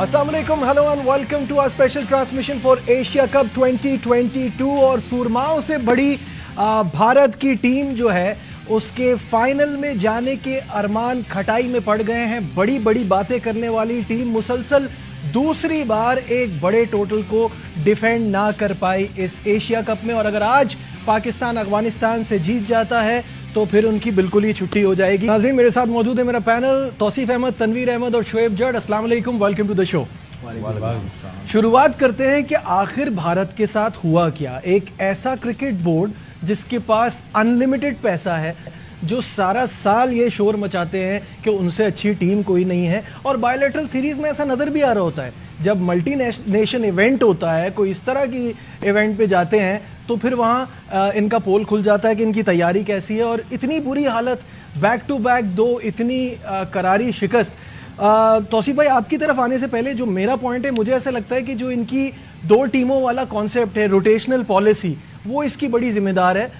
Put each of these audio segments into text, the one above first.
अस्सलाम वालेकुम, hello and welcome to our special transmission for Asia cup 2022। और सुरमाओं से बड़ी भारत की टीम जो है उसके फाइनल में जाने के अरमान खटाई में पड़ गए हैं। बड़ी बड़ी बातें करने वाली टीम मुसलसल दूसरी बार एक बड़े टोटल को डिफेंड ना कर पाई इस एशिया कप में। और अगर आज पाकिस्तान अफगानिस्तान से जीत जाता है तो फिर उनकी बिल्कुल ही छुट्टी हो जाएगी। नाज़रीन, मेरे साथ मौजूद है मेरा पैनल तौसीफ अहमद, तनवीर अहमद और शोएब जट। अस्सलाम वालेकुम, वेलकम टू द शो। शुरुआत करते हैं कि आखिर भारत के साथ हुआ क्या। एक ऐसा क्रिकेट बोर्ड जिसके पास अनलिमिटेड पैसा है, जो सारा साल ये शोर मचाते हैं कि उनसे अच्छी टीम कोई नहीं है। और बायलैटरल सीरीज में ऐसा नजर भी आ रहा होता है, जब मल्टी नेशन इवेंट होता है, कोई इस तरह की इवेंट पे जाते हैं तो फिर वहाँ इनका पोल खुल जाता है कि इनकी तैयारी कैसी है। और इतनी बुरी हालत, बैक टू बैक दो इतनी करारी शिकस्त। तौसीफ भाई, आपकी तरफ आने से पहले जो मेरा पॉइंट है, मुझे ऐसा लगता है कि जो इनकी दो टीमों वाला कॉन्सेप्ट है, रोटेशनल पॉलिसी, वो इसकी बड़ी जिम्मेदार है।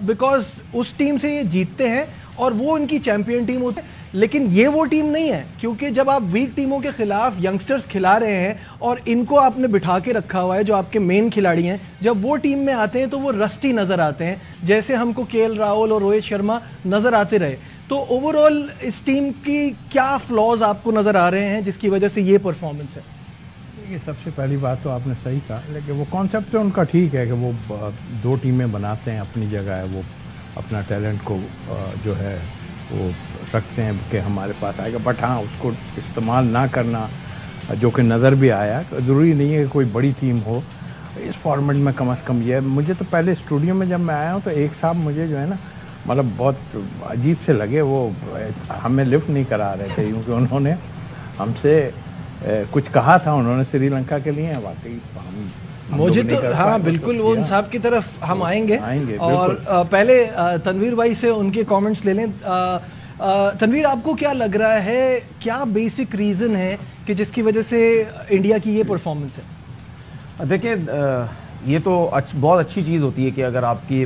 बिकॉज उस टीम से ये जीतते हैं और वो इनकी चैंपियन टीम होती है। लेकिन ये वो टीम नहीं है, क्योंकि जब आप वीक टीमों के खिलाफ यंगस्टर्स खिला रहे हैं और इनको आपने बिठा के रखा हुआ है, जो आपके मेन खिलाड़ी हैं, जब वो टीम में आते हैं तो वो रस्टी नजर आते हैं, जैसे हमको केएल राहुल और रोहित शर्मा नजर आते रहे। तो ओवरऑल इस टीम की क्या फ्लॉज आपको नजर आ रहे हैं जिसकी वजह से ये परफॉर्मेंस है? ये सबसे पहली बात तो आपने सही कहा, लेकिन वो कॉन्सेप्ट तो उनका ठीक है कि वो दो टीमें बनाते हैं, अपनी जगह है, वो अपना टैलेंट को जो है वो रखते हैं कि हमारे पास आएगा। बट हाँ, उसको इस्तेमाल ना करना जो कि नज़र भी आया, ज़रूरी नहीं है कि कोई बड़ी टीम हो इस फॉर्मेट में। कम से कम ये मुझे तो पहले स्टूडियो में जब मैं आया हूँ तो एक साहब मुझे जो है ना, मतलब बहुत अजीब से लगे। वो हमें लिफ्ट नहीं करा रहे थे क्योंकि उन्होंने हमसे कुछ कहा था, उन्होंने श्रीलंका के लिए। वाकई मुझे तो हाँ बिल्कुल, वो उन साहब की तरफ हम आएंगे और पहले तनवीर भाई से उनके कमेंट्स ले लें। तनवीर, आपको क्या लग रहा है, क्या बेसिक रीजन है कि जिसकी वजह से इंडिया की ये परफॉर्मेंस है? देखिए, ये तो बहुत अच्छी चीज़ होती है कि अगर आपकी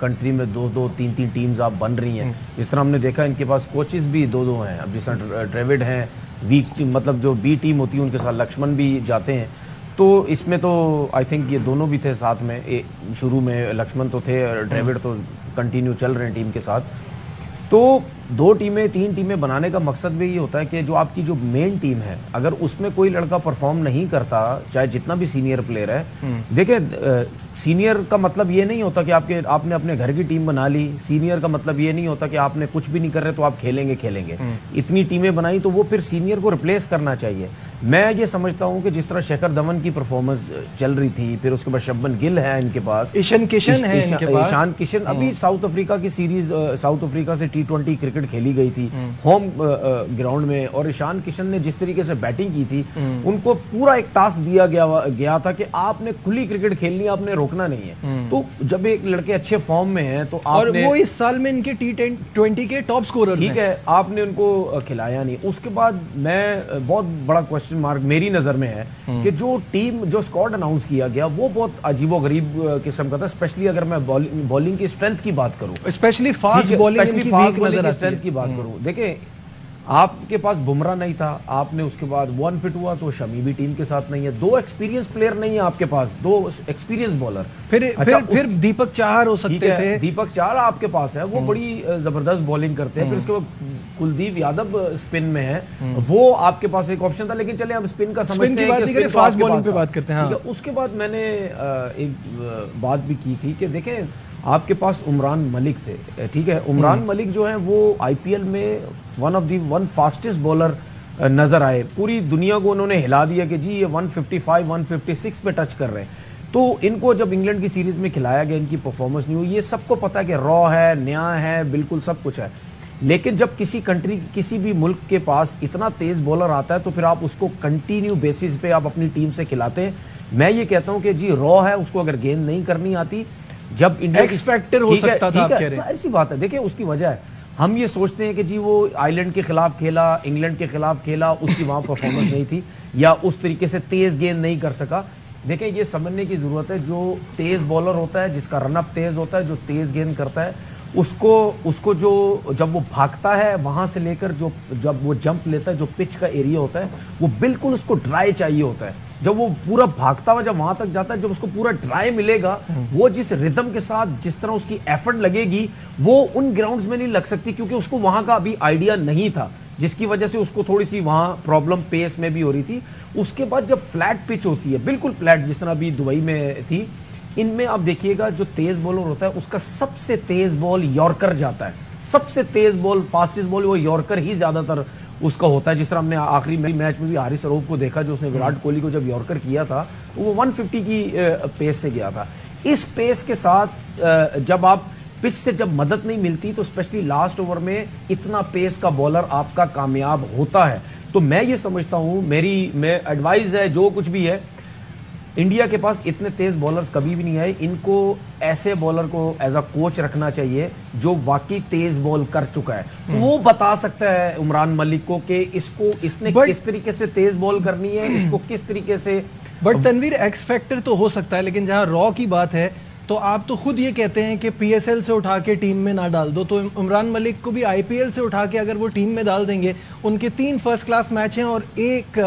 कंट्री में दो तीन टीम्स आप बन रही हैं। जिस तरह हमने देखा, इनके पास कोचेस भी दो हैं। अब जिस तरह ड्रेविड हैं, वीक टीम मतलब जो बी टीम होती है, उनके साथ लक्ष्मण भी जाते हैं। तो इसमें तो आई थिंक ये दोनों भी थे साथ में। शुरू में लक्ष्मण तो थे, ड्रेविड तो कंटिन्यू चल रहे हैं टीम के साथ। तो दो टीमें तीन टीमें बनाने का मकसद भी ये होता है कि जो आपकी जो मेन टीम है, अगर उसमें कोई लड़का परफॉर्म नहीं करता, चाहे जितना भी सीनियर प्लेयर है। देखिए, सीनियर का मतलब ये नहीं होता कि आपने अपने घर की टीम बना ली। सीनियर का मतलब ये नहीं होता कि आपने कुछ भी नहीं कर रहे तो आप खेलेंगे। इतनी टीमें बनाई तो वो फिर सीनियर को रिप्लेस करना चाहिए। मैं ये समझता हूं कि जिस तरह शेखर धवन की परफॉर्मेंस चल रही थी, फिर उसके बाद शुभमन गिल है इनके पास, ईशान किशन है इनके पास, ईशान किशन। अभी साउथ अफ्रीका की सीरीज, साउथ अफ्रीका से T20 क्रिकेट खेली गई थी होम ग्राउंड में, और ईशान किशन ने जिस तरीके से बैटिंग की थी, उनको पूरा एक टास्क दिया गया था कि आपने खुली क्रिकेट खेलनी, आपने रोकना नहीं है। तो जब एक लड़के अच्छे फॉर्म में हैं तो आपने, और वो इस साल में इनके T20 के टॉप स्कोरर, ठीक है, आपने उनको खिलाया नहीं। उसके बाद मैं बहुत बड़ा क्वेश्चन मार्क मेरी नजर में है कि जो टीम, जो स्क्वाड अनाउंस किया गया, वो बहुत अजीबोगरीब किस्म का था। स्पेशली अगर मैं बॉलिंग की स्ट्रेंथ की बात करूं, स्पेशली फास्ट बॉलिंग की स्ट्रेंथ की बात करूं। देखिए, आपके पास बुमराह नहीं था, आपने उसके बाद वन फिट हुआ तो शमी भी टीम के साथ नहीं है। दो एक्सपीरियंस प्लेयर नहीं है आपके पास, दो एक्सपीरियंस बॉलर। फिर दीपक चाहर हो सकते थे। दीपक चाहर आपके पास है, वो बड़ी जबरदस्त बॉलिंग करते हैं। फिर उसके बाद कुलदीप यादव स्पिन में है, वो आपके पास एक ऑप्शन था। लेकिन चले हम स्पिन का समझते हैं, फास्ट बॉलिंग पे बात करते हैं। उसके बाद मैंने एक बात भी की थी कि देखें, आपके पास उमरान मलिक थे, ठीक है। उमरान मलिक जो है वो आईपीएल में वन फास्टेस्ट बॉलर नजर आए। पूरी दुनिया को उन्होंने हिला दिया कि जी ये 155 156 पे टच कर रहे हैं। तो इनको जब इंग्लैंड की सीरीज में खिलाया गया, इनकी परफॉर्मेंस नहीं हुई। ये सबको पता है कि रॉ है, नया है, बिल्कुल सब कुछ है। लेकिन जब किसी कंट्री, किसी भी मुल्क के पास इतना तेज बॉलर आता है तो फिर आप उसको कंटिन्यू बेसिस पे आप अपनी टीम से खिलाते हैं। मैं ये कहता हूं कि जी रॉ है, उसको अगर गेंद नहीं करनी आती, जब इंडिया एक्स फैक्टर हो सकता था, ऐसी बात है। देखिए, उसकी वजह है, हम ये सोचते हैं कि जी वो आयरलैंड के खिलाफ खेला, इंग्लैंड के खिलाफ खेला, उसकी वहां परफॉर्मेंस नहीं थी, या उस तरीके से तेज गेंद नहीं कर सका। देखिए, ये समझने की जरूरत है, जो तेज बॉलर होता है, जिसका रनअप तेज होता है, जो तेज गेंद करता है, उसको जो जब वो भागता है वहां से लेकर जो जब वो जंप लेता है, जो पिच का एरिया होता है वो बिल्कुल उसको ड्राई चाहिए होता है। जब वो पूरा भागता हुआ जब वहां तक जाता है, जब उसको पूरा ड्राई मिलेगा, वो जिस रिदम के साथ जिस तरह उसकी एफर्ट लगेगी वो उन ग्राउंड्स में नहीं लग सकती, क्योंकि उसको वहां का अभी आइडिया नहीं था, जिसकी वजह से उसको थोड़ी सी वहां प्रॉब्लम पेस में भी हो रही थी। उसके बाद जब फ्लैट पिच होती है, बिल्कुल फ्लैट जिस तरह अभी दुबई में थी, इनमें आप देखिएगा जो तेज बॉलर होता है उसका सबसे तेज बॉल यॉर्कर जाता है, सबसे तेज बॉल फास्टेस्ट बॉल वो यॉर्कर ही ज्यादातर उसका होता है। जिस तरह हमने आखिरी मैच में भी हारिस रऊफ को देखा, जो उसने विराट कोहली को जब यॉर्कर किया था तो वो 150 की पेस से गया था। इस पेस के साथ जब आप पिच से जब मदद नहीं मिलती तो स्पेशली लास्ट ओवर में इतना पेस का बॉलर आपका कामयाब होता है। तो मैं ये समझता हूं, मैं एडवाइस है जो कुछ भी है, इंडिया के पास इतने तेज बॉलर्स कभी भी नहीं आए, इनको ऐसे बॉलर को एज अ कोच रखना चाहिए जो वाकई तेज बॉल कर चुका है। वो बता सकता है उमरान मलिक को कि इसने किस तरीके से तेज बॉल करनी है, इसको किस तरीके से। बट तनवीर, एक्स फैक्टर तो हो सकता है, लेकिन जहां रॉ की बात है तो आप तो खुद ये कहते हैं कि पीएसएल से उठा के टीम में ना डाल दो, तो उमरान मलिक को भी आईपीएल से उठा के अगर वो टीम में डाल देंगे, उनके 3 फर्स्ट क्लास मैच हैं और एक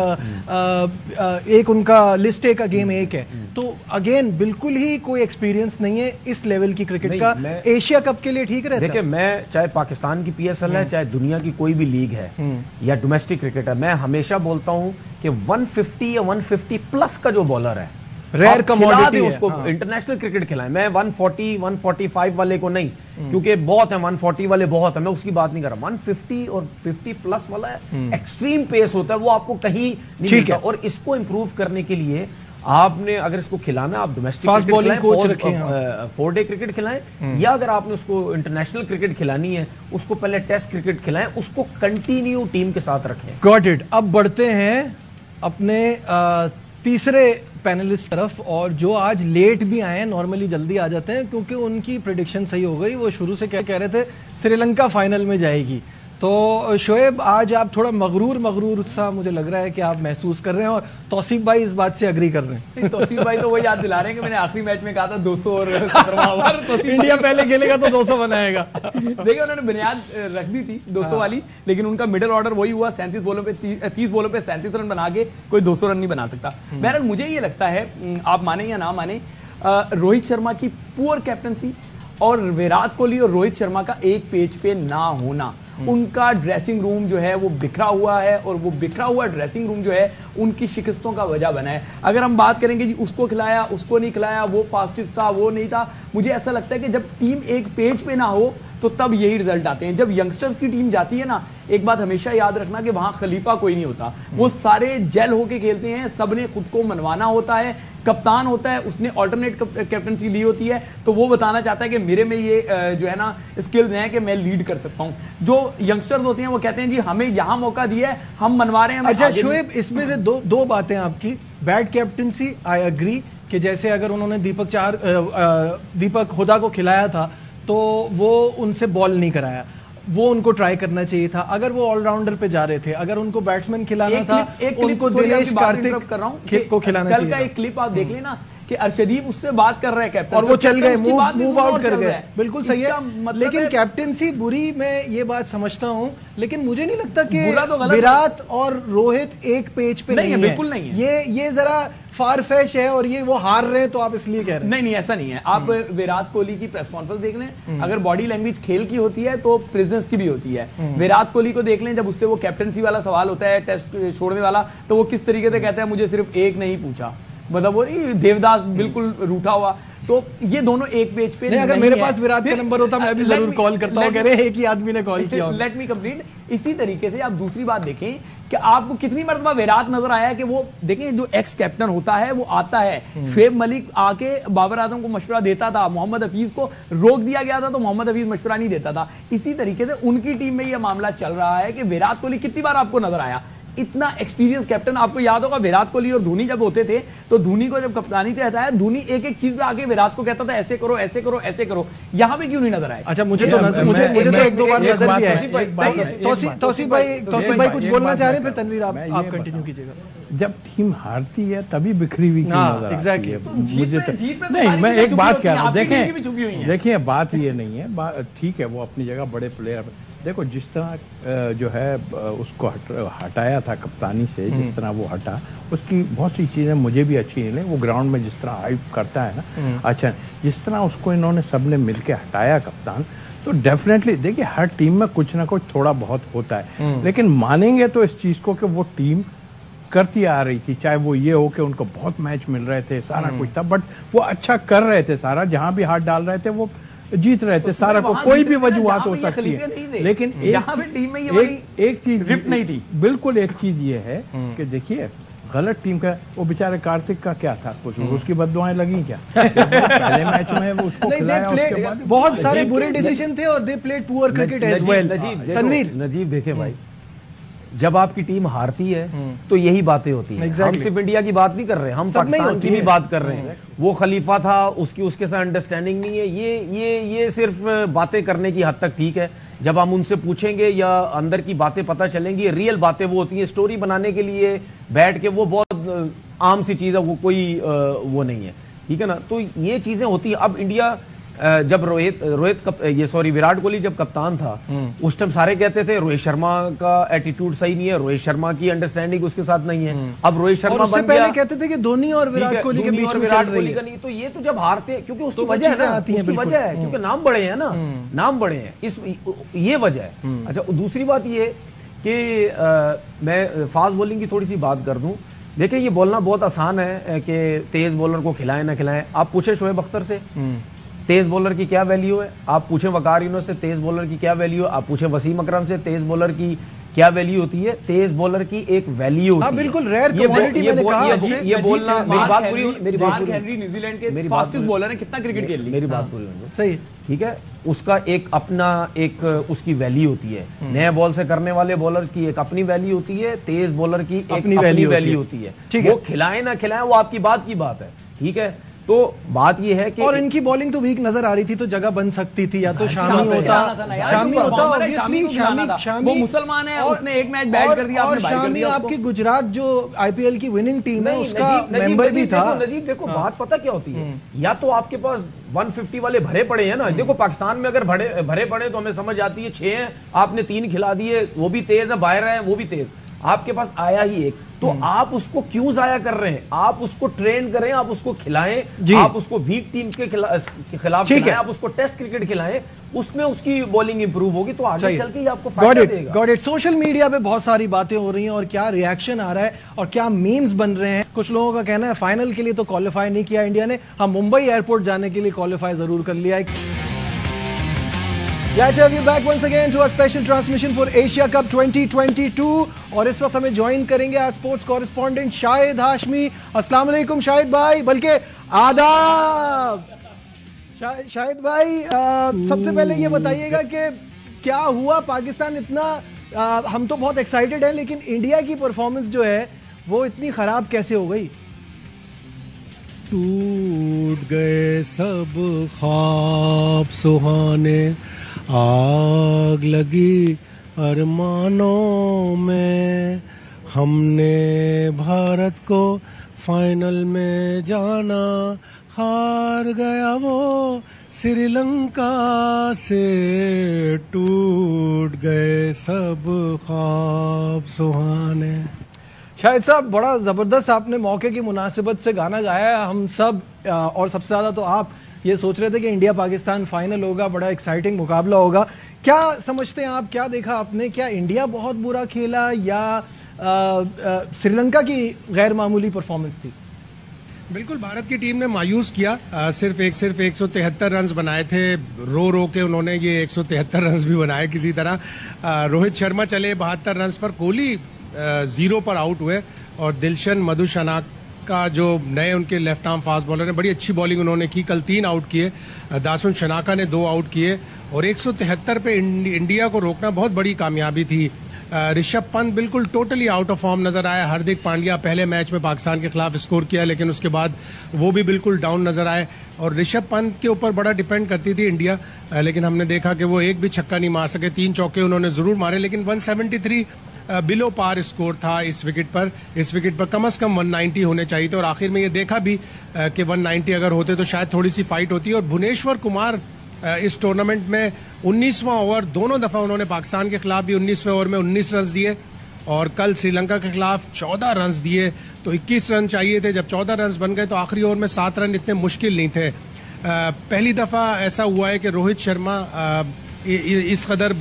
उनका लिस्ट ए का गेम 1 है, तो अगेन बिल्कुल ही कोई एक्सपीरियंस नहीं है इस लेवल की क्रिकेट का। एशिया कप के लिए ठीक रहता है। देखिए, मैं चाहे पाकिस्तान की पीएसएल है, चाहे दुनिया की कोई भी लीग है या डोमेस्टिक क्रिकेट है, मैं हमेशा बोलता हूं कि 150 या 150 प्लस का जो बॉलर है, रेयर कमोडिटी है, उसको इंटरनेशनल क्रिकेट खिलाएं। मैं 140 145 वाले को नहीं, क्योंकि बहुत है 140 वाले, बहुत है, मैं उसकी बात नहीं कर रहा। 150 और 50 प्लस वाला एक्सट्रीम पेस होता है, वो आपको कहीं नहीं मिलता। और इसको इंप्रूव करने के लिए आपने अगर इसको खिलाना, आप डोमेस्टिक फास्ट बॉलिंग कोच रखें, 4 डे क्रिकेट खिलाएं, या अगर आपने उसको इंटरनेशनल क्रिकेट खिलानी है, उसको पहले टेस्ट क्रिकेट खिलाएं, उसको कंटिन्यू टीम के साथ रखें। Got it. अब बढ़ते हैं अपने तीसरे पैनलिस्ट तरफ, और जो आज लेट भी आए हैं, नॉर्मली जल्दी आ जाते हैं क्योंकि उनकी प्रेडिक्शन सही हो गई। वो शुरू से क्या कह रहे थे, श्रीलंका फाइनल में जाएगी। तो शोएब, आज आप थोड़ा मगरूर सा मुझे लग रहा है कि आप महसूस कर रहे हैं, और तौसीफ भाई इस बात से अग्री कर रहे हैं। तौसीफ भाई तो वही याद दिला रहे हैं कि मैंने आखिरी मैच में कहा था 200 और 17वां ओवर इंडिया पहले खेलेगा तो 200 बनाएगा। देखिए, उन्होंने बुनियाद रख दी थी 200 वाली, लेकिन उनका मिडिल ऑर्डर वही हुआ, 37 बॉलों पे 30 बॉलों पे 37 रन बना के कोई 200 रन नहीं बना सकता। बहरहाल मुझे ये लगता है, आप माने या ना माने, रोहित शर्मा की पुअर कैप्टनसी और विराट कोहली और रोहित शर्मा का एक पेज पे ना होना, उनका ड्रेसिंग रूम जो है वो बिखरा हुआ है, और वो बिखरा हुआ ड्रेसिंग रूम जो है उनकी शिकस्तों का वजह बना है। अगर हम बात करेंगे जी उसको खिलाया, उसको नहीं खिलाया, वो फास्टेस्ट था, वो नहीं था, मुझे ऐसा लगता है कि जब टीम एक पेज पे ना हो तो तब यही रिजल्ट आते हैं। जब यंगस्टर्स की टीम जाती है ना, एक बात हमेशा याद रखना कि वहां खलीफा कोई नहीं होता, वो सारे जेल होके खेलते हैं, सबने खुद को मनवाना होता है, कप्तान होता है, उसने ऑल्टरनेट कैप्टनसी ली होती है, तो वो बताना चाहता है कि मेरे में ये जो है ना स्किल्स हैं कि मैं लीड कर सकता हूं। जो यंगस्टर्स होते हैं वो कहते हैं जी हमें यहां मौका दिया है, हम मनवा रहे हैं। अच्छा शोएब, इसमें से दो बातें आपकी। बैड कैप्टनसी, आई एग्री कि जैसे अगर उन्होंने दीपक हुडा को खिलाया था तो वो उनसे बॉल नहीं कराया, वो उनको ट्राई करना चाहिए था। अगर वो ऑलराउंडर पे जा रहे थे, अगर उनको बैट्समैन खिलाना था, उनको दिनेश कार्तिक को खिलाना चाहिए। कल का एक क्लिप आप देख लेना कि अर्शदीप उससे बात कर रहे हैं कैप्टन, और वो चल गए, मूव आउट कर गए। बिल्कुल सही है, लेकिन कैप्टनसी बुरी, मैं ये बात समझता हूं, लेकिन मुझे नहीं लगता कि विराट और रोहित एक पेज पे नहीं है। बिल्कुल नहीं है, ये जरा फारफेश है, और ये वो हार रहे हैं तो आप इसलिए कह रहे हैं। नहीं, ऐसा नहीं है। आप विराट कोहली की प्रेस कॉन्फ्रेंस देख लें, अगर बॉडी लैंग्वेज खेल की होती है तो प्रेजेंस की भी होती है। विराट कोहली को देख लें, जब उससे वो कैप्टनसी वाला सवाल होता है, टेस्ट छोड़ने वाला, तो वो किस तरीके से कहता है मुझे सिर्फ एक नहीं पूछा, मतलब वो देवदास बिल्कुल रूठा हुआ। तो ये दोनों एक पेज पे नहीं। अगर मेरे पास विराट का नंबर होता मैं भी जरूर कॉल करता हूं, कह रहे हैं एक ही आदमी ने कॉल किया। Let me complete. इसी तरीके से आप दूसरी बात देखें कि आपको कितनी मरतबा विराट नजर आया है कि वो देखें, जो एक्स कैप्टन होता है वो आता है, शुएब मलिक आके बाबर आजम को मशवरा देता था, मोहम्मद हफीज को रोक दिया गया था तो मोहम्मद हफीज मशवरा नहीं देता था। इसी तरीके से उनकी टीम में यह मामला चल रहा है कि विराट कोहली कितनी बार आपको नजर आया इतना एक्सपीरियंस कैप्टन। आपको याद होगा विराट कोहली और धोनी जब होते थे तो धोनी को जब कप्तानी से हटाया, धोनी एक एक चीज पे आके विराट को कहता था ऐसे करो ऐसे करो ऐसे करो। यहाँ पे क्यों नहीं नजर आया? अच्छा, मुझे तो एक दो बार नजर भी आया। तौसीफ भाई कुछ बोलना चाह रहे हैं, फिर तनवीर आप कंटिन्यू कीजिएगा। जब टीम हारती है तभी बिखरी हुई नजर आती है मुझे तो। नहीं, नहीं, मैं एक बात कह रहा हूँ, देखिए बात ये नहीं है, ठीक है वो अपनी जगह बड़े प्लेयर। देखो जिस तरह जो है उसको हटाया था कप्तानी से, जिस तरह वो हटा, उसकी बहुत सी चीज़ें मुझे भी अच्छी नहीं लगी। वो ग्राउंड में जिस तरह हाइप करता है ना, अच्छा जिस तरह उसको इन्होंने सबने मिलके हटाया कप्तान, तो डेफिनेटली देखिए हर टीम में कुछ ना कुछ थोड़ा बहुत होता है, लेकिन मानेंगे तो इस चीज़ को कि वो टीम करती आ रही थी, चाहे वो ये हो कि उनको बहुत मैच मिल रहे थे, सारा कुछ था, बट वो अच्छा कर रहे थे, सारा जहां भी हाथ डाल रहे थे वो जीत रहे थे सारा को। कोई भी वजूहत हो सकती है, लेकिन एक चीज रिफ्ट नहीं थी। बिल्कुल एक चीज ये है कि देखिए गलत टीम का वो बेचारे कार्तिक का क्या था, कुछ उसकी बददुआएं लगी क्या? पहले मैच में वो उसको खिलाया, उसके बाद बहुत सारे बुरे डिसीजन थे और they played poor cricket as well. Najeeb देखे भाई, जब आपकी टीम हारती है तो यही बातें होती हैं। हम सिर्फ इंडिया की बात नहीं कर रहे, हम पाकिस्तान की भी बात कर रहे हैं। वो खलीफा था, उसके साथ अंडरस्टैंडिंग नहीं है, ये सिर्फ बातें करने की हद तक ठीक है। जब हम उनसे पूछेंगे या अंदर की बातें पता चलेंगी, रियल बातें वो होती हैं। स्टोरी बनाने के लिए बैठ के वो बहुत आम सी चीज है, वो कोई वो नहीं है, ठीक है ना। तो ये चीजें होती है। अब इंडिया जब विराट कोहली जब कप्तान था, उस टाइम सारे कहते थे रोहित शर्मा का एटीट्यूड सही नहीं है, रोहित शर्मा की अंडरस्टैंडिंग उसके साथ नहीं है। अब रोहित शर्मा बन गया, कहते थे कि धोनी और विराट कोहली के बीच में विराट कोहली का नहीं। तो ये तो जब हारते, क्योंकि उसकी वजह है ना, उसकी वजह है क्योंकि नाम बड़े हैं ना, नाम बड़े हैं, इस ये वजह है। अच्छा, दूसरी बात ये कि मैं फास्ट बॉलिंग की थोड़ी सी बात कर दूं। देखिए ये बोलना बहुत आसान है कि तेज बॉलर को खिलाएं ना खिलाएं। आप पूछे शोएब अख्तर से तेज बॉलर की क्या वैल्यू है, आप पूछें वकार यूनुस से तेज बॉलर की क्या वैल्यू है, आप पूछें वसीम अकरम से तेज बॉलर की क्या वैल्यू होती है। तेज बॉलर की एक वैल्यू होती है, बिल्कुल रेयर कमोडिटी। मैंने कहा ये बोलना, मेरी बात पूरी, हेनरी न्यूजीलैंड के फास्टेस्ट बॉलर है, कितना क्रिकेट खेल लिया, मेरी बात पूरी होगी, सही ठीक है। उसका एक अपना एक उसकी वैल्यू होती है। नए बॉल से करने वाले बॉलर्स की एक अपनी वैल्यू होती है, तेज बॉलर की एक अपनी वैल्यू होती है। वो खिलाए ना खिलाए वो आपकी बात की बात है, ठीक है। तो बात ये है कि और इनकी बॉलिंग तो वीक नजर आ रही थी, तो जगह बन सकती थी, या तो शामी होता ऑब्वियसली, वो मुसलमान है, उसने एक मैच बैट कर दिया, और शामी आपकी गुजरात जो आईपीएल की विनिंग टीम है उसका मेंबर भी था। नजीब देखो बात पता क्या होती है, या तो आपके पास 150 वाले भरे पड़े हैं ना। देखो पाकिस्तान में अगर भरे पड़े तो हमें समझ आती है, 6 हैं, आपने 3 खिला दिए, वो भी तेज है, बाहर है वो भी तेज, आपके पास आया ही एक, तो आप उसको क्यों जाया कर रहे हैं? आप उसको ट्रेन करें, आप उसको खिलाएं, आप उसको वीक टीम्स के खिलाफ खिलाएं, आप उसको टेस्ट क्रिकेट खिलाएं, उसमें उसकी बॉलिंग इंप्रूव होगी तो आगे चल के ही आपको फायदा देगा। Got it. सोशल मीडिया पे बहुत सारी बातें हो रही हैं और क्या रिएक्शन आ रहा है और क्या मीम्स बन रहे हैं। कुछ लोगों का कहना है फाइनल के लिए तो क्वालिफाई नहीं किया इंडिया ने, हम मुंबई एयरपोर्ट जाने के लिए क्वालिफाई जरूर कर लिया है। Glad to have you back once again to our special transmission for Asia Cup 2022 और इस वक्त हमें ज्वाइन करेंगे आज स्पोर्ट्स कॉरेस्पॉन्डेंट शाहिद हाशमी। अस्सलाम वालेकुम शाहिद भाई, बल्कि आदाब। शाहिद भाई, सबसे पहले ये बताइएगा कि क्या हुआ, पाकिस्तान इतना हम तो बहुत एक्साइटेड हैं, लेकिन इंडिया की परफॉर्मेंस जो है वो इतनी खराब कैसे हो गई? टूट गए सब ख्वाब सुहाने, आग लगी अरमानों में, हमने भारत को फाइनल में जाना, हार गया वो श्रीलंका से, टूट गए सब ख्वाब सुहाने। शाहिद साहब, बड़ा जबरदस्त आपने मौके की मुनासिबत से गाना गाया है। हम सब और सबसे ज्यादा तो आप ये सोच रहे थे कि इंडिया पाकिस्तान फाइनल होगा, बड़ा एक्साइटिंग मुकाबला होगा। क्या समझते हैं आप, क्या देखा आपने? क्या इंडिया बहुत बुरा खेला या श्रीलंका की गैर मामूली परफॉर्मेंस थी? बिल्कुल, भारत की टीम ने मायूस किया। सिर्फ 173 रन बनाए थे, रो के उन्होंने ये 173 रन भी बनाए किसी तरह। रोहित शर्मा चले 72 रन पर, कोहली 0 पर आउट हुए और दिलशन मधुशनाक का जो नए उनके लेफ्ट आर्म फास्ट बॉलर है, बड़ी अच्छी बॉलिंग उन्होंने की। कल 3 आउट किए, दासुन शनाका ने 2 आउट किए और 173 पे इंडिया को रोकना बहुत बड़ी कामयाबी थी। ऋषभ पंत बिल्कुल टोटली आउट ऑफ फॉर्म नजर आया। हार्दिक पांड्या पहले मैच में पाकिस्तान के खिलाफ स्कोर किया, लेकिन उसके बाद वो भी बिल्कुल डाउन नजर आए और ऋषभ पंत के ऊपर बड़ा डिपेंड करती थी इंडिया, लेकिन हमने देखा कि वो एक भी छक्का नहीं मार सके। 3 चौके उन्होंने जरूर मारे, लेकिन 173 बिलो पार स्कोर था इस विकेट पर। इस विकेट पर कम से कम 190 होने चाहिए थे और आखिर में ये देखा भी कि 190 अगर होते तो शायद थोड़ी सी फाइट होती। और भुवनेश्वर कुमार इस टूर्नामेंट में 19वां ओवर दोनों दफा उन्होंने पाकिस्तान के खिलाफ भी 19वें ओवर में 19 रन दिए और कल श्रीलंका के खिलाफ 14 रन दिए। तो 21 रन चाहिए थे, जब 14 रन बन गए तो आखिरी ओवर में 7 रन इतने मुश्किल नहीं थे। पहली दफा ऐसा हुआ है कि रोहित शर्मा इस कदर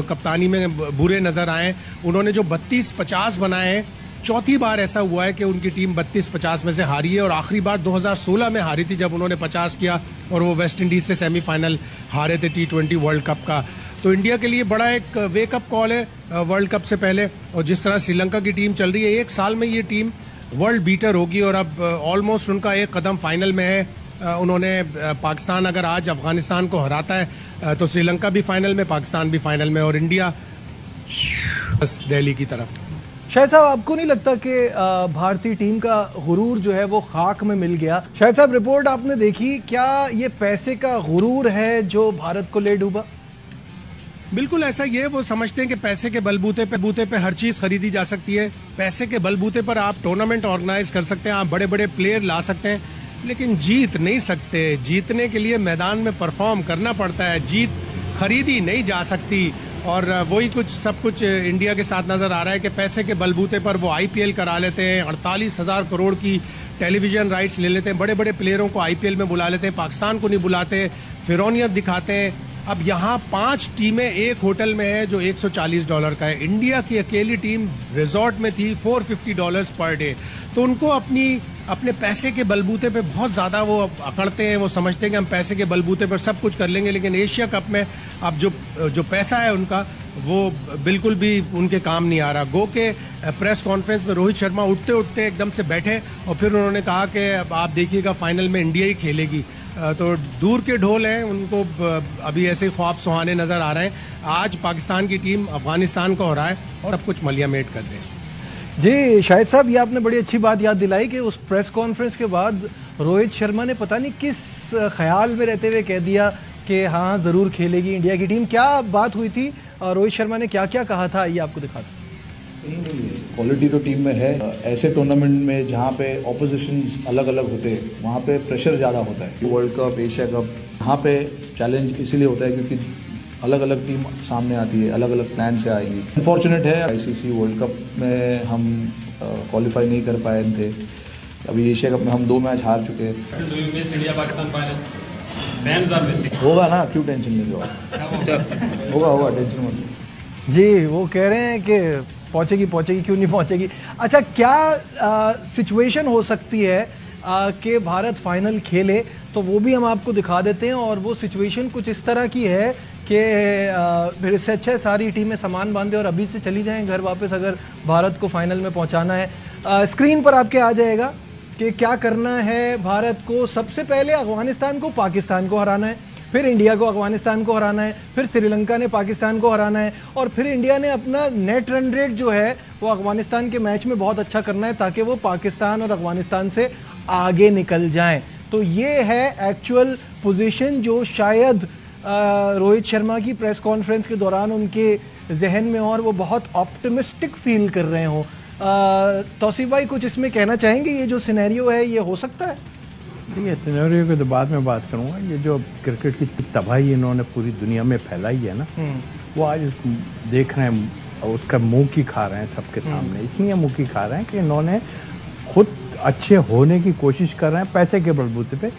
कप्तानी में बुरे नजर आए। उन्होंने जो 32-50 बनाए हैं, चौथी बार ऐसा हुआ है कि उनकी टीम 32-50 में से हारी है और आखिरी बार 2016 में हारी थी जब उन्होंने 50 किया और वो वेस्ट इंडीज से सेमीफाइनल हारे थे T20 वर्ल्ड कप का। तो इंडिया के लिए बड़ा एक वेकअप कॉल है वर्ल्ड कप से पहले। और जिस तरह श्रीलंका की टीम चल रही है, 1 साल में ये टीम वर्ल्ड बीटर होगी और अब ऑलमोस्ट उनका एक कदम फाइनल में है। उन्होंने पाकिस्तान अगर आज अफगानिस्तान को हराता है तो श्रीलंका भी फाइनल में, पाकिस्तान भी फाइनल में और इंडिया बस दिल्ली की तरफ। शायद साहब, आपको नहीं लगता कि भारतीय टीम का गुरूर जो है वो खाक में मिल गया? शायद साहब, रिपोर्ट आपने देखी, क्या ये पैसे का गुरूर है जो भारत को ले डूबा? बिल्कुल ऐसा ही है। वो समझते हैं कि पैसे के बलबूते पे हर चीज खरीदी जा सकती है। पैसे के बलबूते पर आप टूर्नामेंट ऑर्गेनाइज कर सकते हैं, आप बड़े बड़े प्लेयर ला सकते हैं, लेकिन जीत नहीं सकते। जीतने के लिए मैदान में परफॉर्म करना पड़ता है, जीत खरीदी नहीं जा सकती। और वही कुछ सब कुछ इंडिया के साथ नजर आ रहा है कि पैसे के बलबूते पर वो IPL करा लेते हैं, 48,000 करोड़ की टेलीविजन राइट्स ले लेते हैं, बड़े बड़े प्लेयरों को IPL में बुला लेते हैं, पाकिस्तान को नहीं बुलाते, फिरौनियत दिखाते हैं। अब यहाँ 5 टीमें एक होटल में है जो $140 का है। इंडिया की अकेली टीम रिजॉर्ट में थी, $450 पर डे। तो उनको अपने पैसे के बलबूते पे बहुत ज़्यादा वो अकड़ते हैं। वो समझते हैं कि हम पैसे के बलबूते पर सब कुछ कर लेंगे, लेकिन एशिया कप में अब जो पैसा है उनका वो बिल्कुल भी उनके काम नहीं आ रहा। गो के प्रेस कॉन्फ्रेंस में रोहित शर्मा उठते उठते एकदम से बैठे और फिर उन्होंने कहा कि आप देखिएगा फाइनल में इंडिया ही खेलेगी। तो दूर के ढोल हैं, उनको अभी ऐसे ख्वाब सुहाने नजर आ रहे हैं। आज पाकिस्तान की टीम अफगानिस्तान को हराए और अब कुछ मलिया मेट कर दे। जी शाहिद साहब, ये आपने बड़ी अच्छी बात याद दिलाई कि उस प्रेस कॉन्फ्रेंस के बाद रोहित शर्मा ने पता नहीं किस ख्याल में रहते हुए कह दिया कि हाँ ज़रूर खेलेगी इंडिया की टीम। क्या बात हुई थी, रोहित शर्मा ने क्या क्या कहा था, ये आपको दिखाता। क्वालिटी तो टीम में है। ऐसे टूर्नामेंट में जहाँ पे ऑपोजिशंस अलग अलग होते हैं वहाँ पे प्रेशर ज़्यादा होता है। वर्ल्ड कप, एशिया कप, यहाँ पे चैलेंज इसीलिए होता है क्योंकि अलग अलग टीम सामने आती है, अलग अलग प्लान से आएगी। अनफॉर्चुनेट है ICC वर्ल्ड कप में हम क्वालिफाई नहीं कर पाए थे। अभी एशिया कप में हम 2 मैच हार चुके हैं। होगा ना, क्यों टेंशन ले रहे हो? होगा टेंशन मत। जी वो कह रहे हैं कि पहुंचेगी, क्यों नहीं पहुंचेगी। अच्छा, क्या सिचुएशन हो सकती है कि भारत फाइनल खेले? तो वो भी हम आपको दिखा देते हैं। और वो सिचुएशन कुछ इस तरह की है कि फिर इससे अच्छा है सारी टीमें सामान बांधे और अभी से चली जाएं घर वापस, अगर भारत को फाइनल में पहुंचाना है। स्क्रीन पर आपके आ जाएगा कि क्या करना है भारत को। सबसे पहले अफगानिस्तान को पाकिस्तान को हराना है, फिर इंडिया को अफगानिस्तान को हराना है, फिर श्रीलंका ने पाकिस्तान को हराना है और फिर इंडिया ने अपना नेट रन रेट जो है वो अफगानिस्तान के मैच में बहुत अच्छा करना है ताकि वो पाकिस्तान और अफगानिस्तान से आगे निकल जाएं। तो ये है एक्चुअल पोजीशन जो शायद रोहित शर्मा की प्रेस कॉन्फ्रेंस के दौरान उनके जहन में और वो बहुत ऑप्टिमिस्टिक फील कर रहे हों। तौसीफ भाई कुछ इसमें कहना चाहेंगे? ये जो सिनेरियो है ये हो सकता है? ये सिनेरियो के तो बाद में बात करूँगा। ये जो क्रिकेट की तबाही इन्होंने पूरी दुनिया में फैलाई है ना, वो आज देख रहे हैं, उसका मुंह की खा रहे हैं सबके सामने। इसलिए मुंह की खा रहे हैं कि इन्होंने खुद अच्छे होने की कोशिश कर रहे हैं, पैसे के बलबूते पे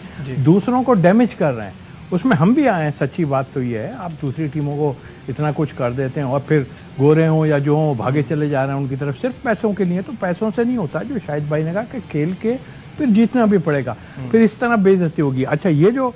दूसरों को डैमेज कर रहे हैं। उसमें हम भी आए हैं। सच्ची बात तो ये है, आप दूसरी टीमों को इतना कुछ कर देते हैं और फिर गोरे हों या जो हों भागे चले जा रहे हैं उनकी तरफ सिर्फ पैसों के लिए। तो पैसों से नहीं होता, जो शाहिद भाई ने कहा कि खेल के फिर जीतना भी पड़ेगा, फिर इस तरह बेइज्जती होगी। अच्छा, ये जो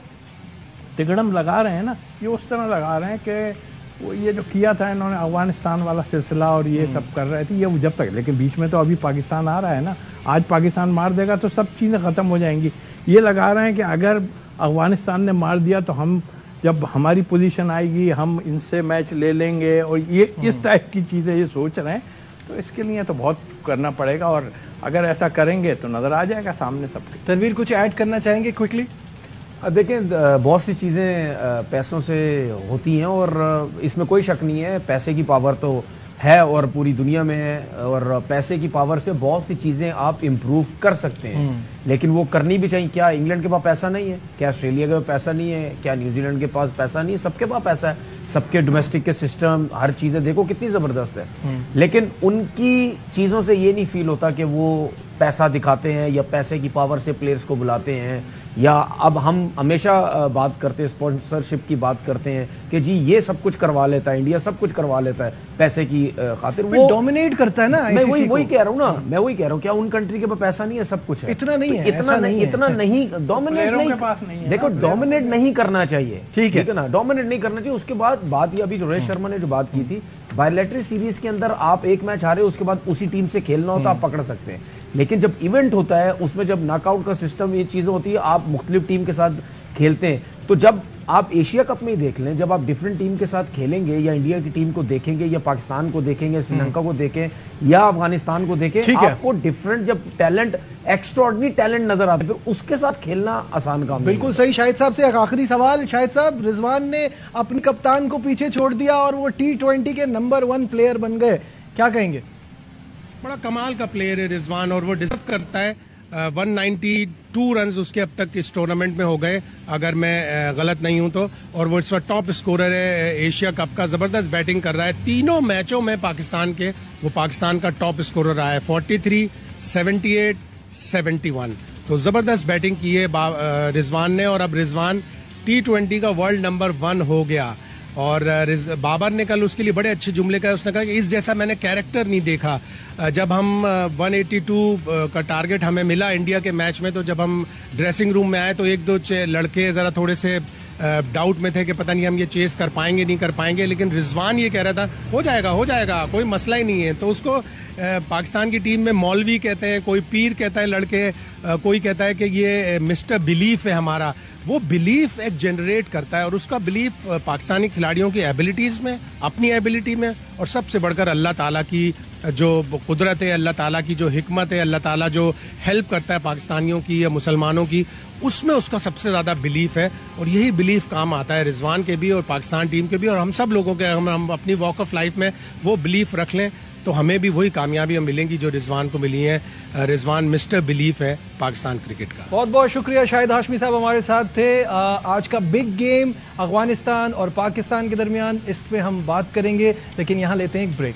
तिकड़म लगा रहे हैं ना, ये उस तरह लगा रहे हैं कि वो ये जो किया था इन्होंने अफगानिस्तान वाला सिलसिला और ये सब कर रहे थे, ये जब तक, लेकिन बीच में तो अभी पाकिस्तान आ रहा है ना, आज पाकिस्तान मार देगा तो सब चीज़ें ख़त्म हो जाएंगी। ये लगा रहे हैं कि अगर अफगानिस्तान ने मार दिया तो हम जब हमारी पोजीशन आएगी हम इनसे मैच ले लेंगे, और ये इस टाइप की चीज़ें ये सोच रहे हैं, तो इसके लिए तो बहुत करना पड़ेगा, और अगर ऐसा करेंगे तो नज़र आ जाएगा सामने सबके। तनवीर कुछ ऐड करना चाहेंगे क्विकली? देखें, बहुत सी चीज़ें पैसों से होती हैं और इसमें कोई शक नहीं है, पैसे की पावर तो है और पूरी दुनिया में है, और पैसे की पावर से बहुत सी चीज़ें आप इम्प्रूव कर सकते हैं, लेकिन वो करनी भी चाहिए। क्या इंग्लैंड के पास पैसा नहीं है? क्या ऑस्ट्रेलिया के पास पैसा नहीं है? क्या न्यूजीलैंड के पास पैसा नहीं है? सबके पास पैसा है, सबके डोमेस्टिक के सिस्टम, हर चीज़ें देखो कितनी ज़बरदस्त है, लेकिन उनकी चीज़ों से ये नहीं फील होता कि वो पैसा दिखाते हैं या पैसे की पावर से प्लेयर्स को बुलाते हैं, या अब हम हमेशा बात करते हैं, स्पॉन्सरशिप की बात करते हैं कि जी ये सब कुछ करवा लेता है, इंडिया सब कुछ करवा लेता है पैसे की खातिर, वो डोमिनेट करता है ना। मैं वही कह रहा हूँ ना, मैं वही कह रहा हूँ, क्या उन कंट्री के पास पैसा नहीं है? सब कुछ है, इतना नहीं है, इतना नहीं, डोमिनेट नहीं, देखो डोमिनेट नहीं करना चाहिए, ठीक है ना, डोमिनेट नहीं करना चाहिए। उसके बाद बात ये, अभी जो रोहित शर्मा ने जो बात की थी, बायलैटरल सीरीज के अंदर आप एक मैच हारे, उसके बाद उसी टीम से खेलना होता, आप पकड़ सकते हैं, लेकिन जब इवेंट होता है उसमें जब नॉकआउट का सिस्टम, ये चीजें होती है, आप मुख्तलिफ टीम के साथ खेलते हैं, तो जब आप एशिया कप में ही देख लें, जब आप डिफरेंट टीम के साथ खेलेंगे, या इंडिया की टीम को देखेंगे, या पाकिस्तान को देखेंगे, श्रीलंका को देखें, या अफगानिस्तान को देखें, आपको डिफरेंट जब टैलेंट, एक्स्ट्राऑर्डिनरी टैलेंट नजर आता है, फिर उसके साथ खेलना आसान काम। बिल्कुल सही। शाहिद साहब से एक आखिरी सवाल। शाहिद साहब, रिजवान ने अपने कप्तान को पीछे छोड़ दिया और वो T20 के नंबर 1 प्लेयर बन गए, क्या कहेंगे? बड़ा कमाल का प्लेयर है रिजवान, और वो डिजर्व करता है। 192 रन उसके अब तक इस टूर्नामेंट में हो गए, अगर मैं गलत नहीं हूं तो, और वो इस वक्त टॉप स्कोरर है एशिया कप का। जबरदस्त बैटिंग कर रहा है, तीनों मैचों में पाकिस्तान के वो पाकिस्तान का टॉप स्कोरर रहा है, 43, 78, 71। तो जबरदस्त बैटिंग की है रिजवान ने, और अब रिजवान T20 का वर्ल्ड नंबर 1 हो गया। और बाबर ने कल उसके लिए बड़े अच्छे जुमले कहे, उसने कहा कि इस जैसा मैंने कैरेक्टर नहीं देखा। जब हम 182 का टारगेट हमें मिला इंडिया के मैच में, तो जब हम ड्रेसिंग रूम में आए तो एक दो लड़के जरा थोड़े से डाउट में थे कि पता नहीं हम ये चेस कर पाएंगे नहीं कर पाएंगे, लेकिन रिजवान ये कह रहा था हो जाएगा, कोई मसला ही नहीं है। तो उसको पाकिस्तान की टीम में मौलवी कहते हैं, कोई पीर कहता है लड़के, कोई कहता है कि ये मिस्टर बिलीफ है हमारा। वो बिलीफ एक जनरेट करता है, और उसका बिलीफ पाकिस्तानी खिलाड़ियों की एबिलिटीज में, अपनी एबिलिटी में, और सबसे बढ़कर अल्लाह ताला की जो कुदरत है, अल्लाह ताला की जो हिकमत है, अल्लाह ताला जो हेल्प करता है पाकिस्तानियों की या मुसलमानों की, उसमें उसका सबसे ज्यादा बिलीफ है। और यही बिलीफ काम आता है रिजवान के भी और पाकिस्तान टीम के भी, और हम सब लोगों के, हम अपनी वॉक ऑफ लाइफ में वो बिलीफ रख लें तो हमें भी वही कामयाबियां मिलेंगी जो रिजवान को मिली हैं। रिजवान मिस्टर बिलीफ है पाकिस्तान क्रिकेट का। बहुत बहुत शुक्रिया। शाहिद हाशमी साहब हमारे साथ थे। आज का बिग गेम अफगानिस्तान और पाकिस्तान के दरमियान, इस पे हम बात करेंगे, लेकिन यहाँ लेते हैं एक ब्रेक।